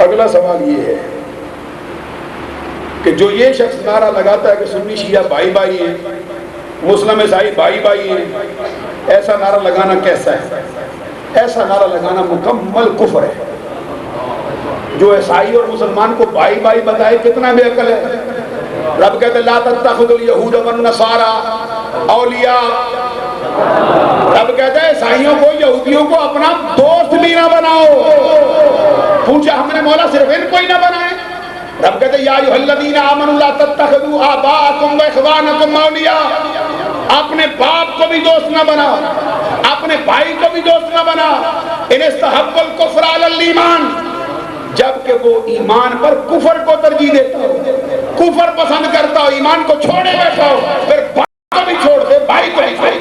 اگلا سوال یہ ہے کہ جو یہ شخص نعرہ لگاتا ہے کہ سنی شیعہ بھائی بھائی ہیں، مسلم عیسائی بھائی بھائی ہیں، ایسا نعرہ لگانا کیسا ہے؟ ایسا نعرہ لگانا مکمل کفر ہے۔ جو عیسائی اور مسلمان کو بھائی بھائی بتائے کتنا بے عقل ہے۔ رب کہتے لا تتخذوا اليہود والنصارى اولیاء، رب کہتا ہے عیسائیوں کو یہودیوں کو اپنا دوست بھی نہ بناؤ۔ پوچھا ہم نے مولا صرف ان کو ہی نہ بنائے؟ رب کہتے یا ایھا الذین آمنوا لا تتخذوا آباءکم واخوانکم اولیاء، اپنے باپ کو بھی دوست نہ بنا، اپنے بھائی کو بھی دوست نہ بنا۔ ان استحب الکفر علی الایمان، جبکہ وہ ایمان پر کفر کو ترجیح دیتا ہو، کفر پسند کرتا ہو، ایمان کو چھوڑے بیٹھا ہو، پھر باپ کو بھی چھوڑ دے، بھائی کو بھی چھوڑ دے۔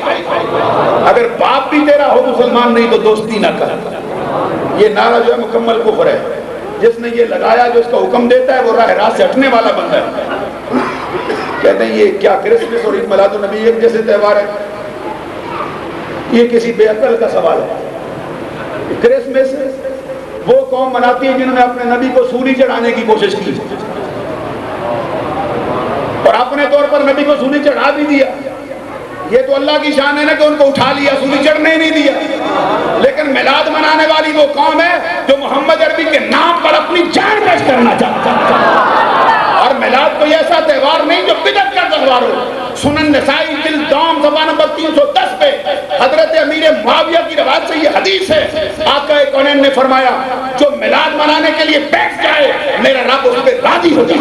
اگر باپ بھی تیرا ہو مسلمان نہیں تو دوستی نہ کر۔ یہ نعرہ جو ہے مکمل کفر ہے۔ جس نے یہ لگایا، جو اس کا حکم دیتا ہے، وہ راہ راست سے ہٹنے والا بندہ ہے۔ کہتے ہیں یہ کیا کرسمس اور عید میلاد النبی ایک جیسے تہوار ہے؟ یہ کسی بے عقل کا سوال ہے۔ کرسمس وہ قوم مناتی ہے جنہوں نے اپنے نبی کو سولی چڑھانے کی کوشش کی، اور اپنے طور پر نبی کو سولی چڑھا بھی دیا۔ یہ تو اللہ کی شان ہے نا کہ ان کو اٹھا لیا، سولی چڑھنے نہیں دیا۔ لیکن میلاد منانے والی وہ قوم ہے جو محمد عربی کے نام پر اپنی جان پیش کرنا چاہتا ہے۔ اور میلاد کوئی ایسا تہوار نہیں جو بدعت کا تہوار ہو۔ سنن نسائی جلد صفحہ نمبر 310 پہ حضرت امیر معاویہ کی روایت سے یہ حدیث ہے، آقا کونین نے فرمایا جو میلاد منانے کے لیے بیٹھ جائے میرا رب اس پہ راضی ہوتی۔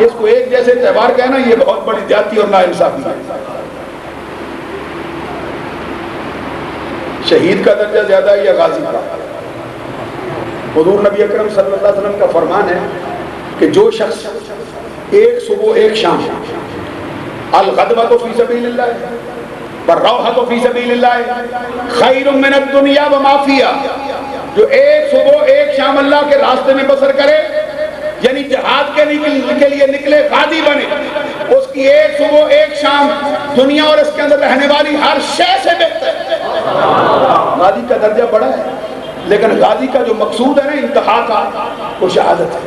اس کو ایک جیسے تہوار کہنا یہ بہت بڑی زیادتی اور ناانصافی ہے۔ شہید کا درجہ زیادہ ہے یا غازی کا؟ حضور نبی اکرم صلی اللہ علیہ وسلم کا فرمان ہے کہ جو شخص ایک صبح ایک شام الغدوۃ فی سبیل اللہ والروحۃ فی سبیل اللہ خیر من الدنیا وما فیہا، جو ایک صبح ایک شام اللہ کے راستے میں بسر کرے، یعنی جہاد کے لیے نکلے، غازی بنے، اس کی ایک صبح ایک شام دنیا اور اس کے اندر رہنے والی ہر شے سے بہتر ہے۔ غازی کا درجہ بڑا ہے، لیکن غازی کا جو مقصود ہے نا انتہا کا، وہ شہادت ہے۔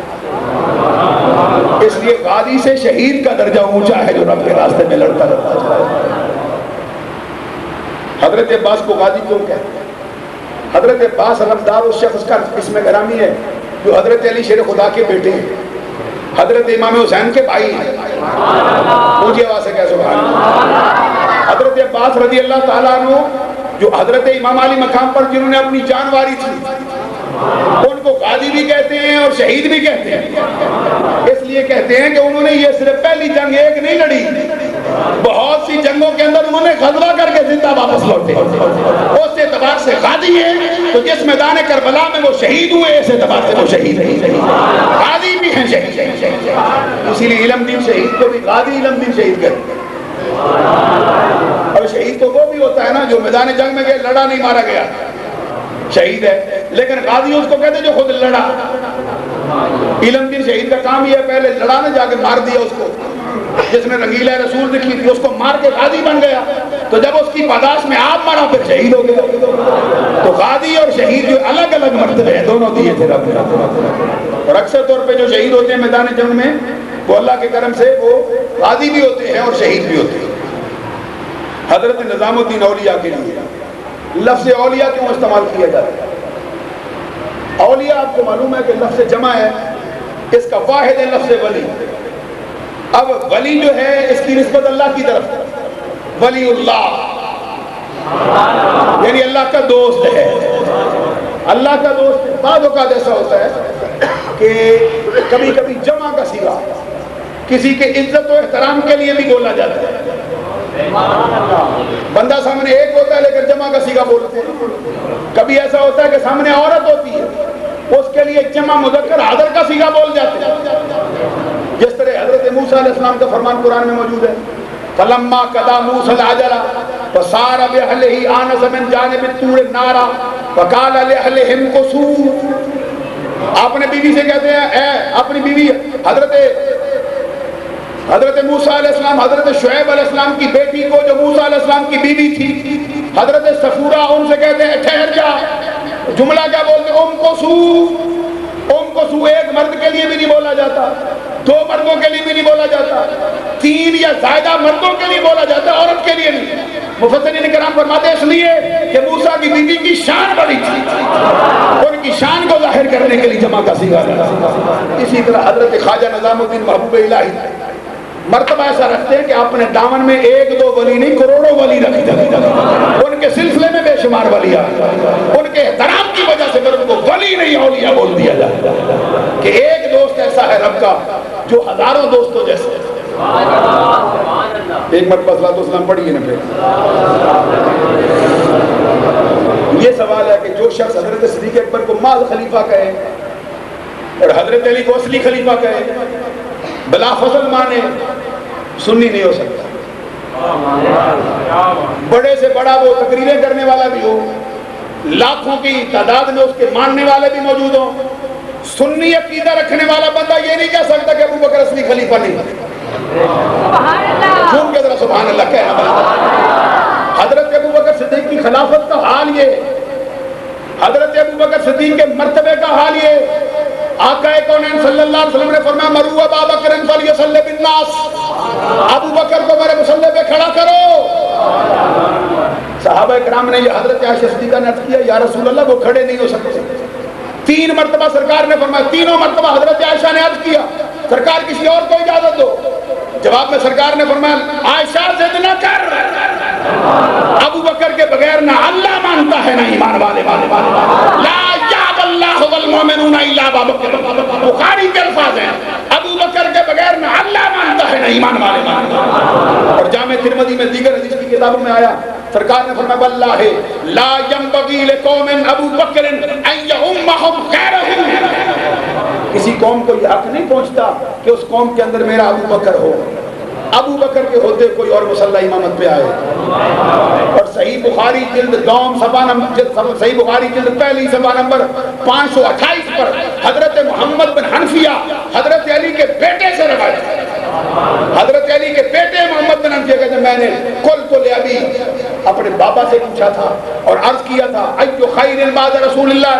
اس لیے غازی سے شہید کا درجہ اونچا ہے جو رب کے راستے میں لڑتا رہتا ہے۔ حضرت عباس کو غازی کیوں کہتے ہیں؟ حضرت عباس علمدار اس شخص کا اسم گرامی ہے جو حضرت علی شیر خدا کے بیٹے ہیں، حضرت امام حسین کے بھائی ہیں۔ اونچی آواز سے کہہ سبحان اللہ۔ حضرت عباس رضی اللہ تعالیٰ عنہ جو حضرت امام علی مقام پر جنہوں نے اپنی جان واری تھی، ان کو غازی بھی کہتے ہیں اور شہید بھی کہتے ہیں۔ اس لیے کہتے ہیں کہ انہوں نے یہ صرف پہلی جنگ ایک نہیں لڑی، بہت سی جنگوں کے اندر انہوں نے غزوہ کر کے زندہ واپس لوٹے۔ اس اعتبار سے غازی ہیں، تو جس میدان کربلا میں وہ شہید ہوئے اس اعتبار سے وہ شہید ہیں، غازی بھی ہیں، شہید۔ اسی لیے علم دین شہید کو بھی غازی علم دین شہید کہتے ہیں۔ اور شہید تو وہ بھی ہوتا ہے نا جو میدان جنگ میں گیا، لڑا نہیں، مارا گیا، شہید ہے۔ لیکن غازی اس کو کہتے ہیں جو خود لڑا۔ علم دین شہید کا کام یہ ہے پہلے لڑا نہ، جا کے مار دیا اس کو۔ جس نے رنگیلہ رسول لکھی تھی اس کو مار کے غازی بن گیا، تو جب اس کی پاداش میں آپ مرا پھر شہید ہو گیا۔ تو غازی اور شہید جو الگ الگ مرتبے ہیں، دونوں دیے تھے رب نے۔ اور اکثر طور پہ جو شہید ہوتے ہیں میدان جنگ میں، وہ اللہ کے کرم سے وہ غازی بھی ہوتے ہیں اور شہید بھی ہوتے ہیں۔ حضرت نظام الدین اولیاء کے لیے لفظ اولیاء کیوں استعمال کیا جاتا ہے؟ اولیاء آپ کو معلوم ہے کہ لفظ جمع ہے، اس کا واحد ہے لفظ ولی۔ اب ولی جو ہے اس کی نسبت اللہ کی طرف، ولی اللہ یعنی اللہ کا دوست ہے، اللہ کا دوست ہے۔ بعض اوقات ایسا ہوتا ہے کہ کبھی کبھی جمع کا صیغہ کسی کے عزت و احترام کے لیے بھی بولا جاتا ہے۔ بندہ سامنے ایک ہوتا ہے لیکن جمع کا صیغہ بولتے ہیں۔ کبھی ایسا ہوتا ہے کہ سامنے عورت ہوتی ہے، اس کے لیے جمع مذکر حاضر کا صیغہ بول جاتے ہیں۔ جس طرح حضرت موسیٰ علیہ السلام کا فرمان قرآن میں موجود ہے، فَلَمَّا قَضَىٰ مُوسَى الْأَجَلَ وَسَارَ بِأَهْلِهِ آنَسَ مِن جَانِبِ الطُّورِ نَارًا وَقَالَ لِأَهْلِهِ امْكُثُوا۔ اپنے بیوی سے کہتے ہیں، اے اپنی بیوی حضرت موسیٰ علیہ السلام حضرت شعیب علیہ السلام کی بیٹی کو جو موسیٰ علیہ السلام کی بیوی تھی، حضرت صفورہ ان سے کہتے ہیں ٹھہر جا۔ جملہ کیا بولتے ہیں؟ امْكُثُوا، ام کو سو ایک مرد کے لیے بھی نہیں بولا جاتا، دو مردوں کے لیے بھی نہیں بولا جاتا، تین یا زائدہ مردوں کے لیے بولا جاتا، عورت کے لیے نہیں۔ مفسرین کرام فرماتے ہیں اس لیے کہ موسیٰ کی بیوی کی شان بڑی تھی، ان کی شان کو ظاہر کرنے کے لیے جمع کا صیغہ لگا۔ اسی طرح حضرت خواجہ نظام الدین محبوب الہی مرتبہ ایسا رکھتے ہیں کہ اپنے دامن میں ایک دو ولی نہیں کروڑوں ولی رکھ دیتے، ان کے سلسلے میں بے شمار ولی آتے، ان کے احترام کی وجہ سے پھر ان کو ولی نہیں اولیاء بول دیا جاتا کہ ایک دوست ایسا ہے رب کا جو ہزاروں دوستوں جیسے۔ ایک مرتبہ صلاۃ والسلام پڑھیے نا پھر۔ یہ سوال ہے کہ جو شخص حضرت صدیق اکبر کو ماض خلیفہ کہے اور حضرت علی کو اصلی خلیفہ کہے، بلا فضل مانے، سنی نہیں ہو سکتا۔ بڑے سے بڑا وہ تقریریں کرنے والا بھی ہو، لاکھوں کی تعداد میں اس کے ماننے والے بھی موجود ہوں، سنی عقیدہ رکھنے والا بندہ یہ نہیں کہہ سکتا کہ ابو بکر اصلی خلیفہ نہیں۔ جھوم کے ذرا سبحان اللہ کہنا بنتا۔ حضرت ابو بکر صدیق کی خلافت کا حال یہ، حضرت ابو بکر صدیق کے مرتبے کا حال یہ، آقا کونین صلی اللہ علیہ وسلم نے فرمایا مرو ابا بکر فلیصلی بالناس، ابو بکر کو میرے مصلی پہ کھڑا کرو۔ صحابہ کرام نے یہ حضرت عائشہ صدیقہ نے عرض کیا یا رسول اللہ وہ کھڑے نہیں ہو سکتے۔ تین مرتبہ سرکار نے فرمایا، تینوں مرتبہ حضرت عائشہ نے عرض کیا سرکار کسی اور کو اجازت دو۔ جواب میں سرکار نے فرمایا عائشہ ضد نہ کر، ابو بکر کے بغیر نہ اللہ مانتا ہے نہ ایمان والے لا یعب اللہ والمؤمنون الا ابا بکر، بخاری کے الفاظ ہیں ابو بکر کے بغیر نہ اللہ مانتا ہے نہ ایمان والے مانتا ہے۔ اور جامع ترمذی میں دیگر حدیث کی کتابوں میں آیا سرکار نے فرمایا واللہ لا ينبغي لقوم ابو بکر ان یؤمهم غیرهم، کسی قوم کو یہ حق نہیں پہنچتا کہ اس قوم کے اندر میرا ابو بکر ہو، ابو بکر کے ہوتے کوئی اور مصلی امامت پہ آئے۔ اور صحیح بخاری جلد دوم صفحہ نمبر، صحیح بخاری جلد پہلی صفحہ نمبر 528 پر حضرت محمد بن حنفیہ حضرت علی کے بیٹے سے روایت ہے، حضرت علی کے بیٹے محمد بن حنفیہ کہتے ہیں میں نے قلت لابی، اپنے بابا سے پوچھا تھا اور عرض کیا تھا ایو خیر بعد رسول اللہ،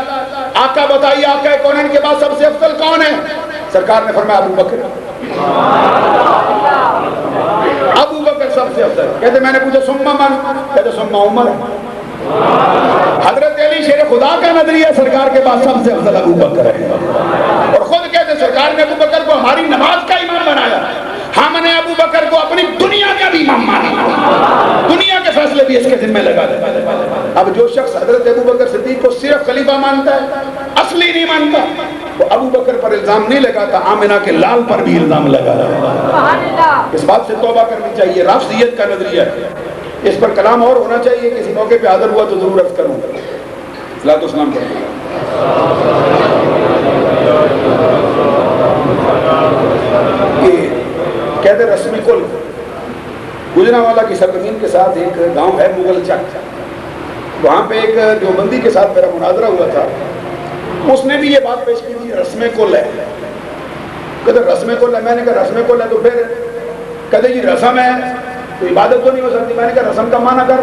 آقا بتائیے آقا کونین کے بعد سب سے افضل کون ہے؟ سرکار نے فرمایا ابو بکر، ابو بکر سب سے افضل۔ کہتے میں نے پوچھا ثم من؟ کہتے ثم عمر۔ حضرت علی شیر خدا کا نظریہ سرکار کے بعد سب سے افضل ابو بکر ہے، اور خود کہتے سرکار نے ابو بکر کو ہماری نماز کا امام بنایا، ہم نے ابو بکر کو اپنی دنیا کا بھی امام مانا، دنیا کے فیصلے بھی اس کے ذمہ لگا دے۔ اب جو شخص حضرت ابو بکر صدیق کو صرف خلیفہ مانتا ہے، اصلی نہیں مانتا، وہ ابو بکر پر الزام نہیں لگاتا، آمنہ کے لال پر بھی الزام لگا رہا ہے۔ اس بات سے توبہ کرنی چاہیے، رافضیت کا نظریہ ہے، اس پر کلام اور ہونا چاہیے، کسی موقع پہ حاضر ہوا تو ضرور عرض کروں گا۔ صلاۃ والسلام پڑھیں۔ کہتے رسمی کل گجرانوالا کی سرزمین کے ساتھ ایک گاؤں ہے مغل چک، وہاں پہ ایک دیوبندی کے ساتھ میرا مناظرہ ہوا تھا، اس نے بھی یہ بات پیش کی تھی رسم کل ہے۔ کہتے رسم کل ہے، میں نے کہا رسم کل ہے تو پھر کہتے جی رسم ہے تو عبادت تو نہیں ہو سکتی، میں نے کہا رسم کا معنی کر،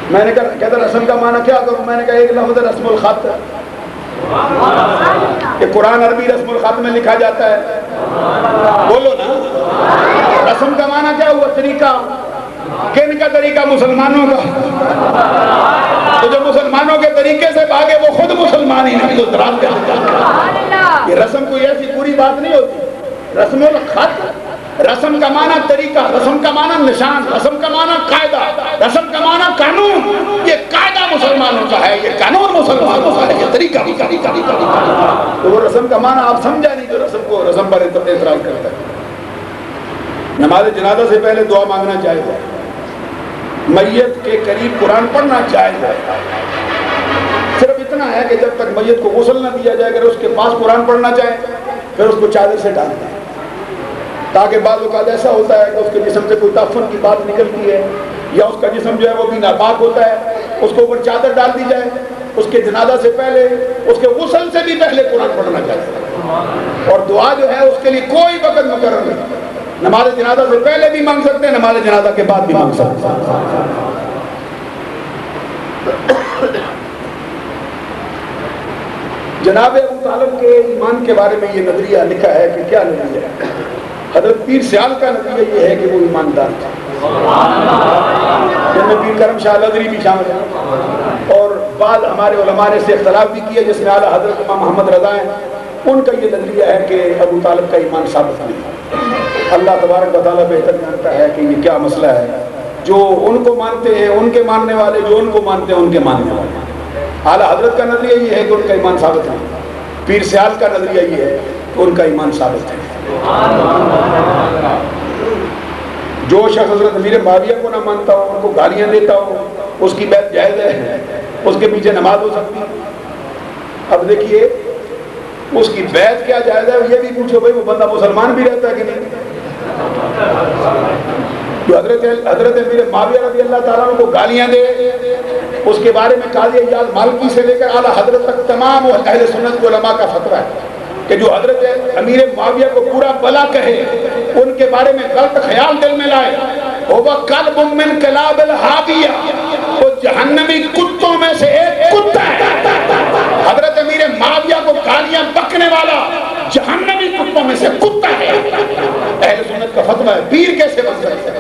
میں نے کہا کہتے رسم کا معنی کیا کروں، میں نے کہا ایک لفظ رسم الخط، کہ قرآن عربی رسم الخط میں لکھا جاتا ہے، بولو نا، رسم کا معنی کیا ہوا؟ طریقہ، کن کا طریقہ؟ مسلمانوں کا، تو جو مسلمانوں کے طریقے سے بھاگے وہ خود مسلمان ہی نہیں، تو درال کر دیتا۔ یہ رسم کوئی ایسی پوری بات نہیں ہوتی، رسم الخط، رسم کا معنی طریقہ، رسم کا معنی نشان، رسم کا معنی قاعدہ، رسم کا معنی قانون، یہ قاعدہ مسلمانوں کا ہے، یہ قانون مسلمانوں کا ہے، یہ طریقہ بھی تو وہ رسم کا معنی آپ سمجھا نہیں، جو رسم کو رسم پر اعتراض کرتا ہے۔ نماز جنازہ سے پہلے دعا مانگنا جائز ہے، میت کے قریب قرآن پڑھنا جائز ہے، صرف اتنا ہے کہ جب تک میت کو غسل نہ دیا جائے، اگر اس کے پاس قرآن پڑھنا چاہے پھر اس کو چادر سے ڈال دیں، تاکہ بعض اوقات ایسا ہوتا ہے کہ اس کے جسم سے کوئی تعفن کی بات نکلتی ہے، یا اس کا جسم جو ہے وہ بھی ناپاک ہوتا ہے، اس کو اوپر چادر ڈال دی جائے، اس کے جنازہ سے پہلے، اس کے غسل سے بھی پہلے قرآن پڑھنا چاہیے۔ اور دعا جو ہے اس کے لیے کوئی وقت مقرر نہیں، نماز جنازہ سے پہلے بھی مانگ سکتے ہیں، نماز جنازہ کے بعد بھی مانگ سکتے ہیں۔ جناب ابو طالب کے ایمان کے بارے میں یہ نظریہ لکھا ہے کہ کیا نظریہ ہے؟ حضرت پیر سیال کا نظریہ یہ ہے کہ وہ ایماندار تھا، جن میں پیر کرم شاہ لدری بھی شامل ہے، اور بعض ہمارے علماء نے سے اختلاف بھی کیا، جس میں اعلیٰ حضرت امام محمد رضا ہیں، ان کا یہ نظریہ ہے کہ ابو طالب کا ایمان ثابت نہیں۔ اللہ تبارک و تعالیٰ بہتر جانتا ہے کہ یہ کیا مسئلہ ہے۔ جو ان کو مانتے ہیں ان کے ماننے والے، جو ان کو مانتے ہیں ان کے ماننے والے۔ اعلیٰ حضرت کا نظریہ یہ ہے کہ ان کا ایمان ثابت ہے، پیر سیال کا نظریہ یہ ہے کہ ان کا ایمان ثابت ہے۔ جو شخص حضرت امیر معاویہ کو نہ مانتا ہو، ان کو گالیاں دیتا ہو، اس کی بیعت جائز ہے، اس کے پیچھے نماز ہو سکتی ہے۔ اب دیکھیے اس کی بیعت کیا جائز ہے، یہ بھی پوچھو بھائی وہ بندہ مسلمان بھی رہتا ہے کہ نہیں۔ جو حضرت امیر معاویہ رضی اللہ تعالیٰ عنہ کو گالیاں دے، اس کے بارے میں قاضی ایاز مالکی سے لے کر اعلیٰ حضرت تک تمام اہل سنت کے علماء کا فتویٰ ہے کہ جو حضرت امیر معاویہ کو پورا بلا کہے، ان کے بارے میں غلط خیال دل میں لائے، وہ کلب من کلاب الحاویہ، وہ جہنمی کتوں میں سے ایک کتا ہے۔ حضرت امیر معاویہ کو گالیاں بکنے والا جہنمی کتوں میں سے کتا ہے۔ اہل سنت کا فتویٰ ہے، پیر کیسے بن سکتا ہے؟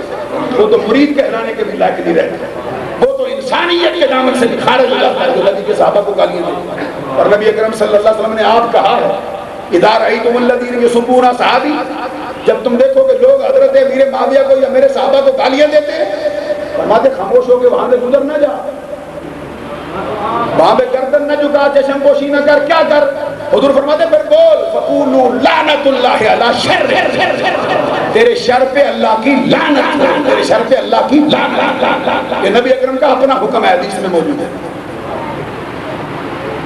وہ تو مرید کہلانے کے بھی لائق نہیں رہتا، وہ تو انسانیت کے دامن سے خارج ہو جاتا ہے جو نبی کے صحابہ کو گالیاں دے۔ اور نبی اکرم صلی اللہ علیہ وسلم نے آپ کہا ہے اذا رأیتم الذین یسبون اصحابی، جب تم دیکھو کہ لوگ حضرت امیر معاویہ کو یا میرے صحابہ کو گالیاں دیتے ہیں، فرماتے خاموش ہو کے وہاں سے گزر نہ جا، وہاں پہ گردن نہ جھکا، چشم پوشی نہ کر، کیا کر؟ حضور فرماتے پھر بول فقولوا لعنت اللہ علی شر، تیرے شر پہ اللہ کی لعنت، تیرے شر پہ اللہ کی لعنت۔ یہ نبی اکرم کا اپنا حکم ہے، حدیث میں موجود ہے۔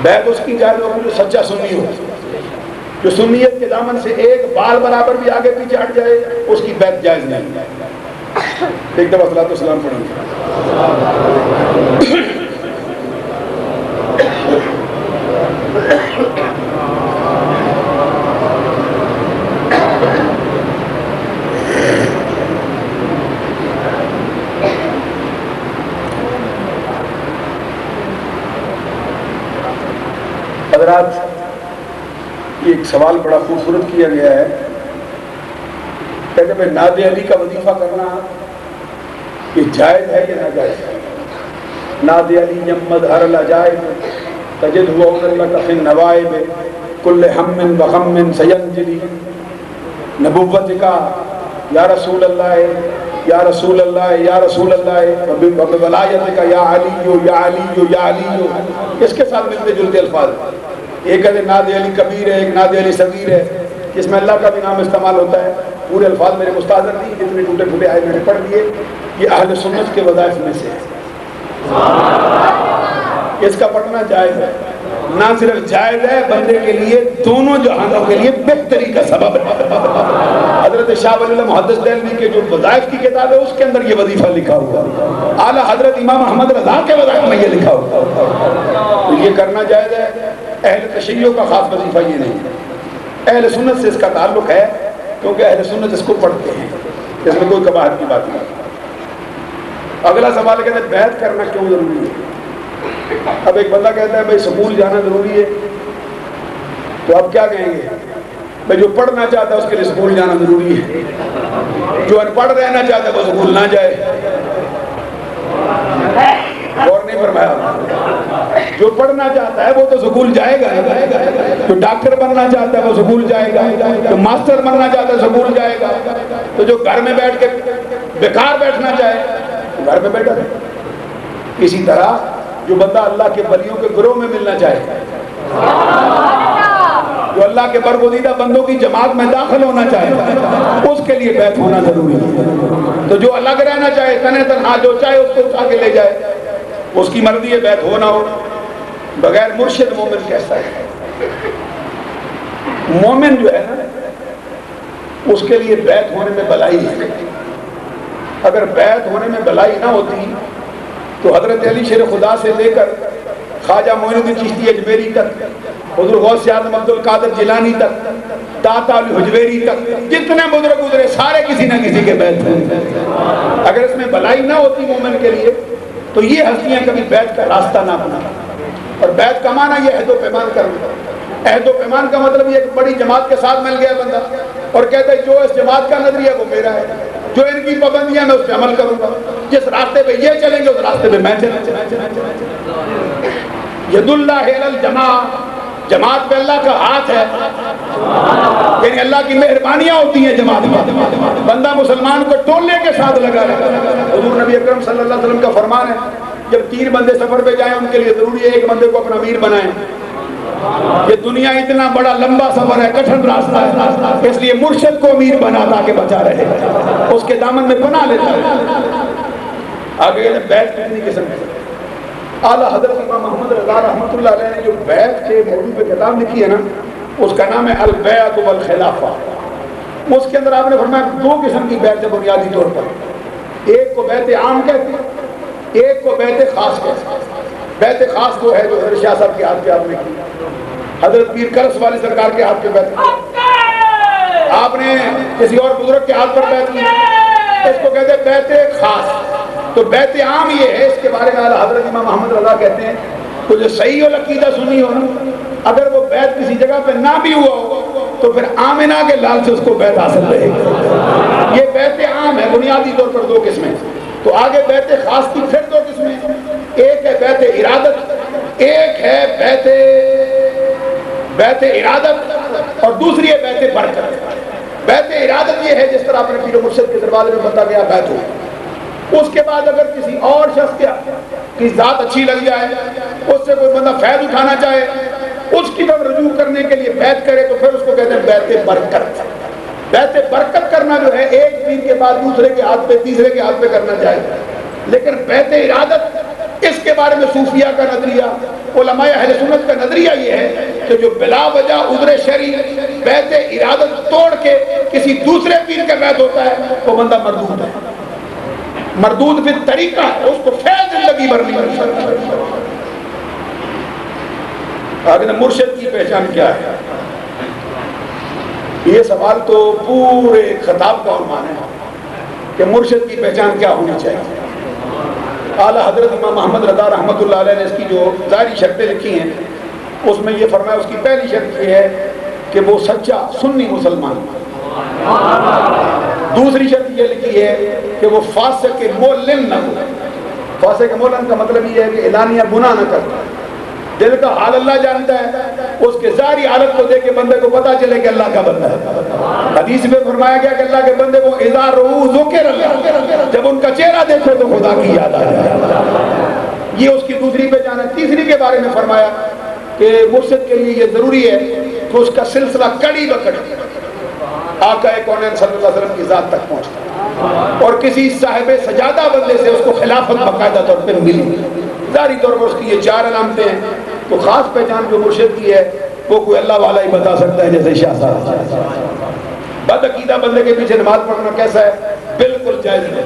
بیعت اس کی جائز ہوگی جو سچا سنی ہو، جو سنیت کے دامن سے ایک بال برابر بھی آگے پیچھے ہٹ جائے اس کی بیعت جائز نہیں۔ ایک دفعہ صلاۃ و سلام پڑھیں گے۔ حضرات ایک سوال بڑا خوبصورت کیا گیا ہے، کہتے ہیں ناد علی کا وظیفہ کرنا یہ جائز ہے یا ناجائز ہے؟ ناد علی یمد ہر العجائب تجد ہوا لک فی النوائب کل ہم و غم سینجلی نبوت کا یا رسول اللہ یا رسول اللہ یا رسول اللہ ولایت کا یا علی یا علی یا علی، اس کے ساتھ ملتے جلتے الفاظ، ایک ہے ناد علی کبیر ہے، ایک ناد علی صغیر ہے، جس میں اللہ کا بھی نام استعمال ہوتا ہے۔ پورے الفاظ میرے مستحضر نہیں، جتنے ٹوٹے پھوٹے آئے میں نے پڑھ دیے، یہ اہل سنت کے وظائف میں سے ہے۔ اس کا پڑھنا جائز ہے، نہ صرف جائز ہے بندے کے لیے، دونوں جہانوں کے لیے بہتری کا سبب ہے۔ حضرت شاہ ولی اللہ محدث دہلوی کے جو وظائف کی کتاب ہے اس کے اندر یہ وظیفہ لکھا ہوا، اعلیٰ حضرت امام احمد رضا کے وظائف میں یہ لکھا ہوا، تو یہ کرنا جائز ہے۔ اہل تشیع کا خاص وظیفہ یہ نہیں ہے، اہل سنت سے اس کا تعلق ہے، کیونکہ اہل سنت اس کو پڑھتے ہیں، اس میں کوئی قباحت کی بات نہیں۔ اگلا سوال کہتے ہیں بیعت کرنا کیوں ضروری ہے؟ اب ایک بندہ کہتا ہے بھائی سکول جانا ضروری ہے، تو اب کیا کہیں گے؟ بھائی جو پڑھنا چاہتا ہے اس کے لیے سکول جانا ضروری ہے، جو ان پڑھ رہنا چاہتا ہے وہ سکول نہ جائے۔ اور نہیں فرمایا، جو پڑھنا چاہتا ہے وہ تو سکول جائے گا، جو ڈاکٹر بننا چاہتا ہے وہ سکول جائے گا، جو ماسٹر بننا چاہتا ہے سکول جائے گا، تو جو گھر میں بیٹھ کے بیکار بیٹھنا چاہے گھر میں بیٹھا رہے۔ اسی طرح جو بندہ اللہ کے ولیوں کے گروہ میں ملنا چاہے، جو اللہ کے برگزیدہ بندوں کی جماعت میں داخل ہونا چاہے، اس کے لیے بیعت ہونا ضروری ہے۔ تو جو الگ رہنا چاہے تنہا تنہا جو چاہے اس کو اٹھا کے لے جائے، اس کی مرضی ہے، بیعت ہو نہ ہو۔ بغیر مرشد مومن کیسا ہے؟ مومن جو ہے نا اس کے لیے بیعت ہونے میں بلائی ہے۔ اگر بیعت ہونے میں بلائی نہ ہوتی تو حضرت علی شیر خدا سے لے کر خواجہ معین الدین چشتی اجمیری تک، حضور غوث اعظم عبد القادر جیلانی تک، داتا علی حجویری تک، جتنے بزرگ گزرے سارے کسی نہ کسی کے بیعت ہیں۔ اگر اس میں بلائی نہ ہوتی مومن کے لیے تو یہ ہستیاں کبھی بیعت کا راستہ نہ اپنا، اور بیعت کا معنی یہ عہد و پیمان کرنا۔ عہد و پیمان کا مطلب یہ کہ بڑی جماعت کے ساتھ مل گیا بندہ اور کہتا ہے جو اس جماعت کا نظریہ وہ میرا ہے، جو ان کی پابندیاں میں اس پہ عمل کروں گا، جس راستے پہ یہ چلیں گے اس راستے پہ میں چلوں۔ ید اللہ علی الجماع، جماعت پہ اللہ کا ہاتھ ہے، یعنی اللہ کی مہربانیاں ہوتی ہیں جماعت میں، بندہ مسلمان کو ٹولنے کے ساتھ لگا رہا ہے۔ حضور نبی اکرم صلی اللہ علیہ وسلم کا فرمان ہے جب 3 بندے سفر پہ جائیں ان کے لیے ضروری ہے ایک بندے کو اپنا امیر بنائیں۔ یہ دنیا اتنا بڑا لمبا سفر ہے، کٹھن راستہ ہے، اس لیے مرشد کو امیر بنا تاکہ بچا رہے، اس کے دامن میں پناہ لیتا ہے۔ آگے بیعت کتنی قسم ہے؟ اعلیٰ حضرت امام محمد رضا رحمۃ اللہ علیہ نے جو بیعت کے موضوع پہ کتاب لکھی ہے نا، اس کا نام ہے البیعۃ والخلافہ۔ اس کے اندر آپ نے فرمایا 2 قسم کی بیعت ہے بنیادی طور پر، ایک کو بیعت عام کہتے ہیں، ایک کو بیعت خاص کہتے ہیں۔ بیعت خاص وہ ہے جو حضرت شاہ صاحب کے ہاتھ پہ آپ نے کی، حضرت پیر کرس والی سرکار کے ہاتھ پہ بیعت کی، آپ نے کسی اور بزرگ کے ہاتھ پر بیعت کی، اس کو کہتے ہیں بیعت خاص۔ تو بیعت عام یہ ہے، اس کے بارے میں اعلیٰ حضرت امام محمد رضا کہتے ہیں تو جو صحیح العقیدہ سنی ہو نا، اگر وہ بیعت کسی جگہ پہ نہ بھی ہوا ہو تو پھر آمنہ کے لال سے اس کو بیعت حاصل رہے گی۔ یہ بیعت عام ہے، بنیادی طور پر 2 قسمیں۔ تو آگے بیعت خاص کی پھر 2 قسمیں، ایک ہے بیعت ارادت، ایک ہے بیعت ارادت اور دوسری ہے بیعت برکت۔ بیعت ارادت یہ ہے جس طرح اپنے پیر و مرشد کے دروازے میں بتا گیا بیعت ہو، اس کے بعد اگر کسی اور شخص کی ذات اچھی لگ جائے، اس سے کوئی بندہ فیض اٹھانا چاہے، اس کی طرف رجوع کرنے کے لیے بیعت کرے تو پھر اس کو کہتے ہیں بیعت برکت۔ بیعت برکت کرنا جو ہے ایک پیر کے بعد دوسرے کے ہاتھ پہ تیسرے کے ہاتھ پہ کرنا چاہیے، لیکن بیعت ارادت اس کے بارے میں صوفیہ کا نظریہ، علماء اہل سنت کا نظریہ یہ ہے کہ جو بلا وجہ عذر شرعی بیعت ارادت توڑ کے کسی دوسرے پیر کا بیعت ہوتا ہے وہ بندہ مردود ہے، مردود فی طریقہ ہے، اس کو فیض زندگی بھر نہیں مل سکتا۔ آگے مرشد کی پہچان کیا ہے؟ یہ سوال تو پورے خطاب کا عنوان ہے کہ مرشد کی پہچان کیا ہونی چاہیے۔ اعلیٰ حضرت امام محمد رضا رحمۃ اللہ علیہ نے اس کی جو ظاہری شرطیں لکھی ہیں اس میں یہ فرمایا، اس کی پہلی شرط یہ ہے کہ وہ سچا سنی مسلمان، دوسری شرط یہ لکھی ہے کہ وہ فاسق مولن نہ ہو۔ فاسق مولن کا مطلب یہ ہے کہ اعلانیہ گناہ نہ کرتا، دل کا حال اللہ جانتا ہے، اس کے ظاہری حالت کو دیکھ کے بندے کو پتا چلے کہ اللہ کا بندہ ہے۔ حدیث میں فرمایا گیا کہ اللہ کے بندے کو اذا رؤوا ذکر اللہ، جب ان کا چہرہ دیکھو تو خدا کی یاد آ جائے۔ یہ اس کی دوسری پہچان ہے۔ تیسری کے بارے میں فرمایا کہ مرشد کے لیے یہ ضروری ہے کہ اس کا سلسلہ کڑی بکڑی آقا کونین صلی اللہ علیہ وسلم کی ذات تک پہنچتا اور کسی صاحب سجادہ بندے سے اس کو خلافت باقاعدہ طور پہ ملی۔ ظاہری طور پر اس کی یہ 4 علامتیں ہیں۔ تو خاص پہچان جو مرشد کی ہے وہ کوئی اللہ والا ہی بتا سکتا ہے، جیسے شاہ صاحب۔ بد عقیدہ بندے کے پیچھے نماز پڑھنا کیسا ہے؟ بالکل جائز ہے۔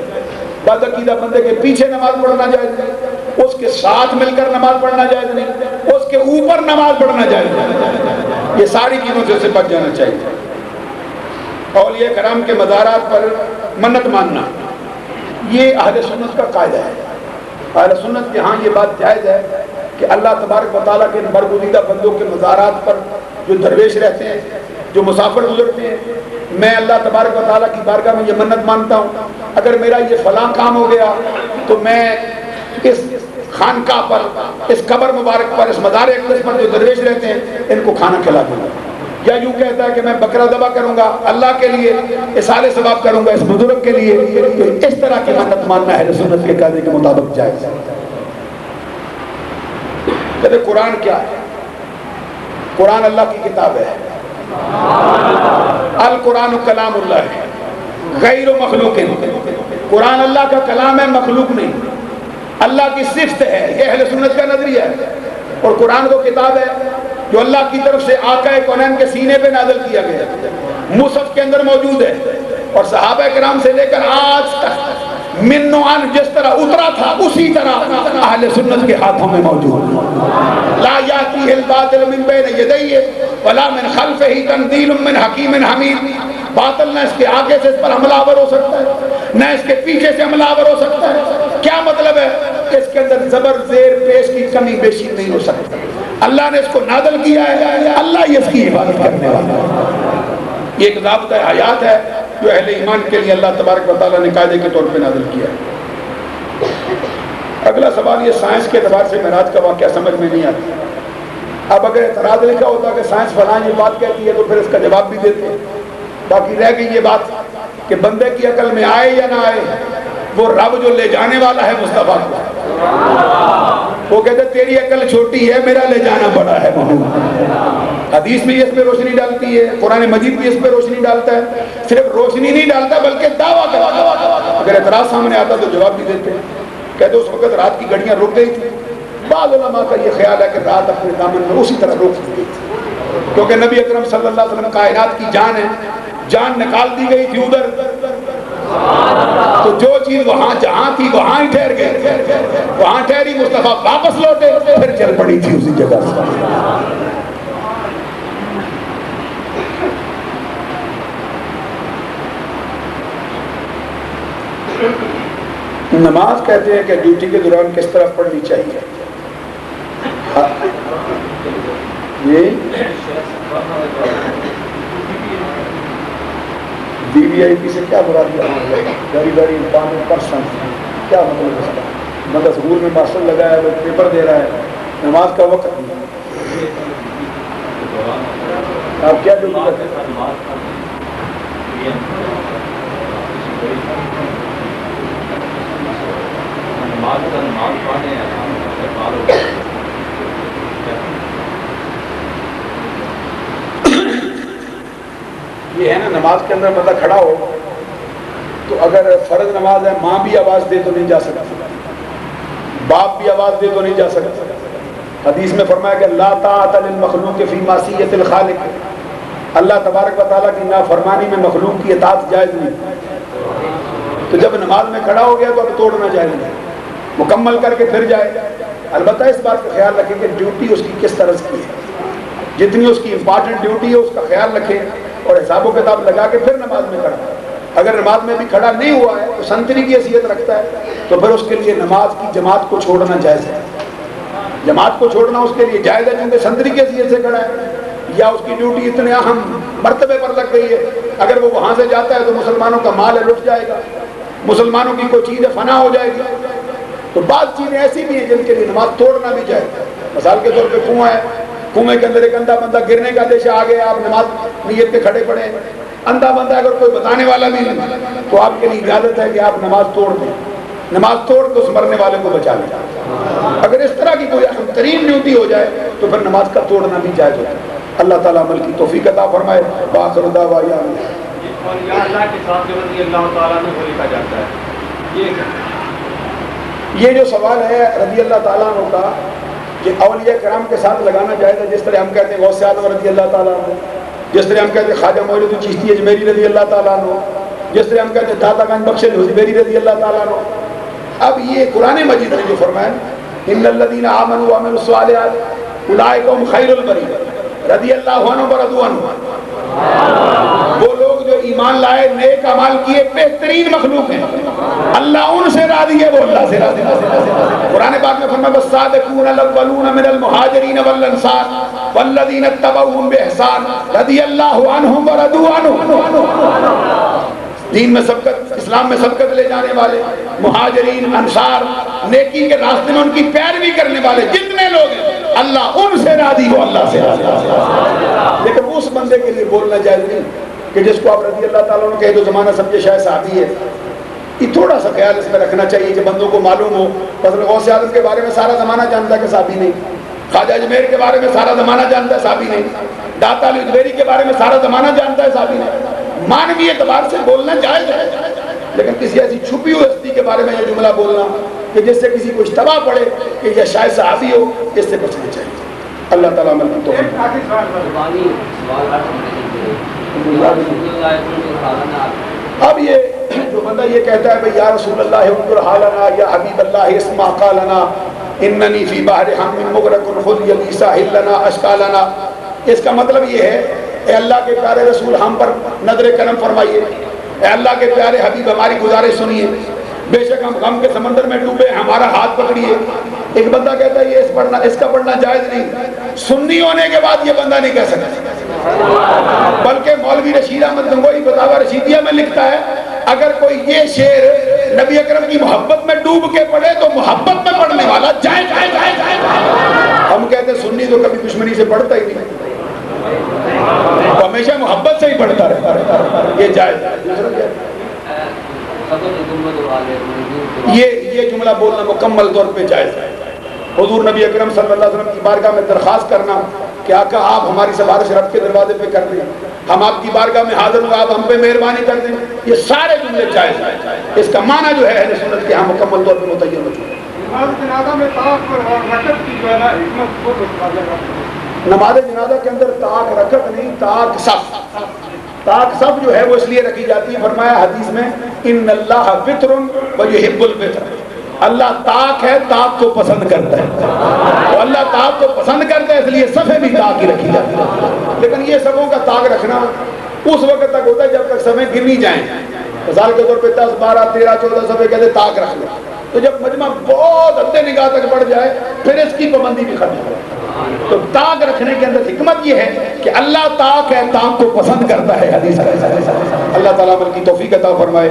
بد عقیدہ بندے کے پیچھے نماز پڑھنا جائز نہیں، اس کے ساتھ مل کر نماز پڑھنا جائز نہیں، اس کے اوپر نماز پڑھنا جائز نہیں۔ یہ ساری چیزوں سے بچ جانا چاہیے۔ اولیاء کرام کے مزارات پر منت ماننا یہ اہل سنت کا قاعدہ ہے۔ اہل سنت کے ہاں یہ بات جائز ہے کہ اللہ تبارک و تعالیٰ کے برگزیدہ بندوں کے مزارات پر جو درویش رہتے ہیں، جو مسافر گزرتے ہیں، میں اللہ تبارک و تعالیٰ کی بارگاہ میں یہ منت مانتا ہوں اگر میرا یہ فلاں کام ہو گیا تو میں اس خانقاہ پر، اس قبر مبارک پر، اس مزار اقدس پر جو درویش رہتے ہیں ان کو کھانا کھلا دوں گا۔ یا یوں کہتا ہے کہ میں بکرا ذبح کروں گا اللہ کے لیے، اصال ثواب کروں گا اس بزرگ کے لیے، تو اس طرح کی منت ماننا ہے سنت کے قاعدے کے مطابق جائز ہے۔ کہتے قرآن کیا ہے؟ قرآن اللہ کی کتاب ہے، القرآن کلام اللہ ہے غیر مخلوق۔ قرآن اللہ کا کلام ہے، مخلوق نہیں، اللہ کی صفت ہے۔ یہ اہل سنت کا نظریہ ہے۔ اور قرآن وہ کتاب ہے جو اللہ کی طرف سے آقا کونین کے سینے پہ نازل کیا گیا، مصحف کے اندر موجود ہے، اور صحابہ کرام سے لے کر آج تک من و عن جس طرح اترا تھا اسی طرح اہل سنت کے ہاتھوں میں موجود ہے۔ لا یاتیہ الباطل من بین یدیہ ولا من خلفہ تنزیل من حکیم حمید۔ باطل نہ اس کے آگے سے اس پر حملہ آور ہو سکتا ہے، نہ اس کے پیچھے سے حملہ آور ہو سکتا ہے۔ کیا مطلب ہے؟ اس کے اندر زبر زیر پیش کی کمی بیشی نہیں ہو سکتی۔ اللہ نے اس کو نازل کیا ہے، اللہ ہی اس کی حفاظت کرنے والا ہے۔ یہ ایک ضابطہ حیات ہے جو اہل ایمان کے لیے اللہ تبارک و تعالیٰ نے قاعدے کے طور پہ نازل کیا ہے۔ اگلا سوال یہ سائنس کے اعتبار سے معراج کا واقعہ سمجھ میں نہیں آتا۔ اب اگر اعتراض لکھا ہوتا کہ سائنس فلاں یہ بات کہتی ہے تو پھر اس کا جواب بھی دیتے۔ باقی رہ گئی یہ بات کہ بندے کی عقل میں آئے یا نہ آئے، وہ رب جو لے جانے والا ہے مصطفیٰ کو، وہ کہتے تیری عقل چھوٹی ہے، میرا لے جانا بڑا ہے محمد۔ حدیث میں اس پہ روشنی ڈالتی ہے، قرآن مجید بھی اس پہ روشنی ڈالتا ہے۔ صرف روشنی نہیں ڈالتا بلکہ دعویٰ کرتا ہے۔ اگر اعتراض سامنے آتا تو جواب بھی دیتے۔ کہتے اس وقت رات کی گھڑیاں رک گئی تھی۔ بعض علماء کا یہ خیال ہے کہ رات اپنے دامن میں اسی طرح روک دی گئی تھی، کیونکہ نبی اکرم صلی اللہ علیہ وسلم کائنات کی جان ہے، جان نکال دی گئی تھی ادھر، تو جو چیز وہاں جہاں تھی وہاں ہی ٹھہر گئی، وہاں ٹھہری، مصطفیٰ واپس لوٹے، پھر چل پڑی تھی اسی جگہ سے۔ نماز کہتے ہیں کہ ڈیوٹی کے دوران کس طرح پڑھنی چاہیے؟ یہ ڈی وی آئی پی سے کیا مراد ہے؟ ویری ویری امپورٹنٹ پرسن، کیا مطلب اس کا؟ مطلب اسکول میں ماسٹر لگا ہے، وہ پیپر دے رہا ہے، نماز کا وقت نہیں، آپ کیا ڈیوٹی کرتے ہیں؟ یہ ہے نا نماز کے اندر بندہ کھڑا ہو تو اگر فرض نماز ہے، ماں بھی آواز دے تو نہیں جا سکتا، باپ بھی آواز دے تو نہیں جا سکتا۔ حدیث میں فرمایا کہ لا طاعۃ للمخلوق فی معصیۃ الخالق، اللہ تبارک و تعالیٰ کی نافرمانی میں مخلوق کی اطاعت جائز نہیں۔ تو جب نماز میں کھڑا ہو گیا تو اب توڑنا جائز نہیں، مکمل کر کے پھر جائے۔ البتہ اس بات کا خیال رکھیں کہ ڈیوٹی اس کی کس طرح کی ہے، جتنی اس کی امپارٹنٹ ڈیوٹی ہے اس کا خیال رکھیں اور حساب و کتاب لگا کے پھر نماز میں کھڑا۔ اگر نماز میں بھی کھڑا نہیں ہوا ہے تو سنتری کی حیثیت رکھتا ہے تو پھر اس کے لیے نماز کی جماعت کو چھوڑنا جائز ہے، جماعت کو چھوڑنا اس کے لیے جائز ہے، کیونکہ سنتری کی حیثیت سے کھڑا ہے یا اس کی ڈیوٹی اتنے اہم مرتبے پر لگ گئی ہے، اگر وہ وہاں سے جاتا ہے تو مسلمانوں کا مال ہے لٹ جائے گا، مسلمانوں کی کوئی چیز فنا ہو جائے گی۔ تو بعض چیزیں ایسی بھی ہیں جن کے لیے نماز توڑنا بھی جائے۔ مثال کے طور پہ کنواں ہے، کنویں کے اندر ایک اندھا بندہ گرنے کا اندیشہ آ گیا، آپ نماز نیت کے کھڑے پڑے، اندھا بندہ اگر کوئی بتانے والا بھی نہیں تو آپ کے لیے اجازت ہے کہ آپ نماز توڑ دیں، نماز توڑ کے اس مرنے والے کو بچا لیں۔ اگر اس طرح کی کوئی اہم ترین ڈیوٹی ہو جائے تو پھر نماز کا توڑنا بھی جائز ہوتا ہے۔ اللہ تعالیٰ عمل کی توفیق عطا فرمائے۔ بآخر دعوانا اللہ کے ساتھ جو رضی اللہ تعالیٰ عنہ کو لکھا جاتا ہے، یہ جو سوال ہے رضی اللہ تعالیٰ عنہ کا کہ اولیاء کرام کے ساتھ لگانا جائز ہے، جس طرح ہم کہتے ہیں غوث اعظم رضی اللہ تعالیٰ عنہ، جس طرح ہم کہتے ہیں خواجہ معین الدین چشتی اجمیری رضی اللہ تعالیٰ عنہ، جس طرح ہم کہتے ہیں داتا گنج بخش حضیری رضی اللہ تعالیٰ عنہ۔ اب یہ قرآن مجید نے جو فرمایا ان الذین آمنوا وعملوا الصالحات اولئک هم خیر البریہ رضی اللہ عنہ ورضوا عنہ، وہ لوگ جو ایمان لائے، نیک اعمال کیے، بہترین مخلوق ہیں، اللہ ان سے راضی ہے، وہ اللہ سے راضی ہے۔ قرآن پاک میں فرمایا والسابقون الاولون من المہاجرین والانصار والذین اتبعوهم بإحسان رضی اللہ عنہم ورضوا عنہ۔ دین میں سبقت، اسلام میں سبقت لے جانے والے مہاجرین، انصار، نیکی کے راستے میں ان کی پیروی کرنے والے جتنے لوگ ہیں، اللہ ان سے راضی، وہ اللہ سے راضی۔ لیکن اس بندے کے لیے بولنا جائز نہیں کہ جس کو آپ رضی اللہ تعالیٰ عنہ کہے تو زمانہ سمجھے شاید صحابی ہے۔ یہ تھوڑا سا خیال اس میں رکھنا چاہیے کہ بندوں کو معلوم ہو، مثلا غوث اعظم کے بارے میں سارا زمانہ جانتا ہے کہ صحابی نہیں، خواجہ اجمیر کے بارے میں سارا زمانہ جانتا ہے صحابی نہیں، داتا علی اجمیری کے بارے میں سارا زمانہ جانتا ہے صحابی نہیں۔ مانوی اعتبار سے بولنا جائز ہے، لیکن کسی ایسی چھپی ہوئی ہستی کے بارے میں یہ جملہ بولنا کہ جس سے کسی کو اشتباہ پڑے کہ یہ شاید صحابی ہو، اس سے بچنا چاہیے۔ اللہ تعالیٰ عمل کی توفیق۔ اب یہ جو بندہ یہ کہتا ہے بھئی یا رسول اللہ انظر حالنا یا حبیب اللہ اسمع قالنا اننی فی بحر ہم مغرق خذ یدی ساحل لنا اشکالنا، اس کا مطلب یہ ہے اے اللہ کے پیارے رسول ہم پر نظر کرم فرمائیے، اے اللہ کے پیارے حبیب ہماری گزارش سنیے، بے شک ہم غم کے سمندر میں ڈوبے، ہمارا ہاتھ پکڑیے، ایک بندہ کہتا ہے یہ اس کا پڑھنا جائز نہیں، سنی ہونے کے بعد یہ بندہ نہیں کہہ سکتا، بلکہ مولوی رشید احمد گنگوئی فتاوی رشیدیہ میں لکھتا ہے اگر کوئی یہ شعر نبی اکرم کی محبت میں ڈوب کے پڑھے تو محبت میں پڑھنے والا جائز۔ ہم کہتے ہیں سنی تو کبھی دشمنی سے پڑھتا ہی نہیں، وہ ہمیشہ محبت سے ہی پڑھتا رہتا ہے، یہ جائز۔ یہ جملہ بولنا مکمل طور پہ جائز ہے۔ حضور نبی اکرم صلی اللہ علیہ وسلم کی بارگاہ میں درخواست کرنا کہ آقا آپ ہماری سفارش رب کے دروازے پہ کر دیں، ہم آپ کی بارگاہ میں حاضر ہوں، آپ ہم پہ مہربانی کر دیں، یہ سارے جملے جائز ہیں۔ اس کا معنی جو ہے اہل سنت کے ہاں مکمل طور پہ متعین ہو چکا ہے۔ نماز جنازہ کے اندر طاق رکعت نہیں، طاق صف۔ طاق صف جو ہے وہ اس لیے رکھی جاتی ہے، فرمایا حدیث میں ان اللہ وتر ویحب الوتر، اللہ طاق ہے، طاق کو پسند کرتا ہے، تو اللہ طاق کو پسند کرتا ہے، اس لیے صفیں بھی طاق ہی رکھی جاتی ہے۔ لیکن یہ صفوں کا طاق رکھنا اس وقت تک ہوتا ہے جب تک صفیں گرنی جائیں، مثال کے طور پہ 10 12 13 14 صفیں کہتے ہیں طاق رکھ لو، تو جب مجمع بہت حد نگاہ تک بڑھ جائے پھر اس کی پابندی بھی ختم ہو۔ تو طاق رکھنے کے اندر حکمت یہ ہے کہ اللہ طاق ہے، طاق کو پسند کرتا ہے، حدیث ہے۔ اللہ تعالیٰ عمل کی توفیق عطا فرمائے۔